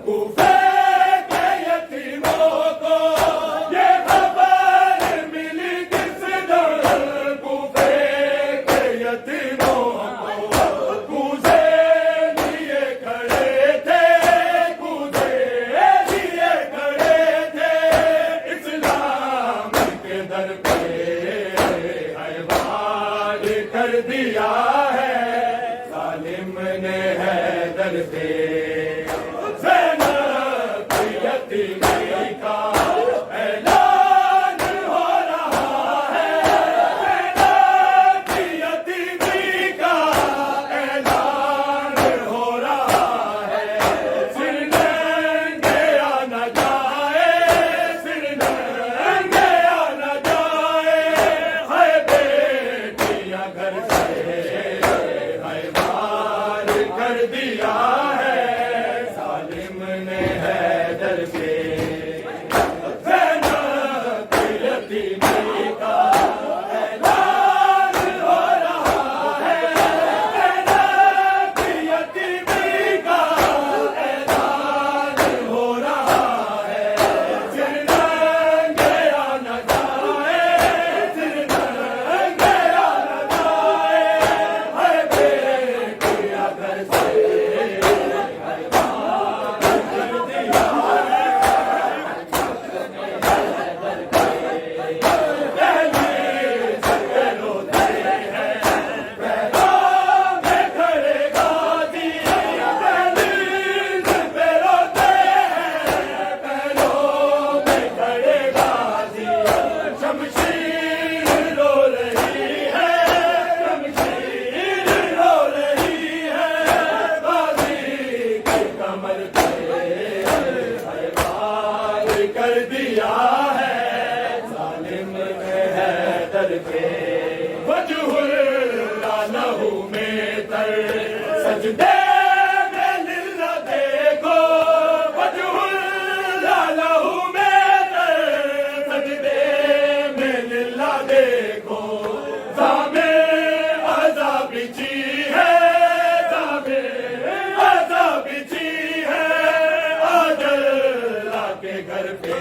कूफे के यतीमों को ये खबर मिली किस दर, कूफे के यतीमों को कूजे लिए खड़े थे, कूजे लिए खड़े थे, इस्लाम के दर पे हैवान कर दिया है जालिम ने हैदर पे। ज़ैनब की यतीमी का ऐलान हो रहा है, ज़ैनब की यतीमी का ऐलान हो रहा है। सिर नंगे आ न जाए, सिर नंगे आ न जाए, है बेटियां घर से है बाहर कर दिया है जालिम ने हैदर पे। ज़ैनब की यतीमी का ऐलान हो रहा है, ज़ैनब की यतीमी का ऐलान हो रहा है। सिर नंगे आ न जाए, सिर नंगे आ न जाए, है बेटियां घर से है बाहर कर दिया है। दहलीज पे रोते हैं, पैरों में खड़े गाजी, दहलीज पे रोते हैं, पैरों में खड़े गाजी। शमशीर रो रही है, शमशीर रो रही है, गाजी की कमर पे हैवान कर दिया है जालिम ने हैदर पे। वजहुल लालहू में तर सजदे में लिल्ला देखो, वजहुल लालहू में तर सजदे में लिल्ला देखो। जामे अज़ाब बिछी है, जामे अज़ाब बिछी है, आज अल्लाह के घर पे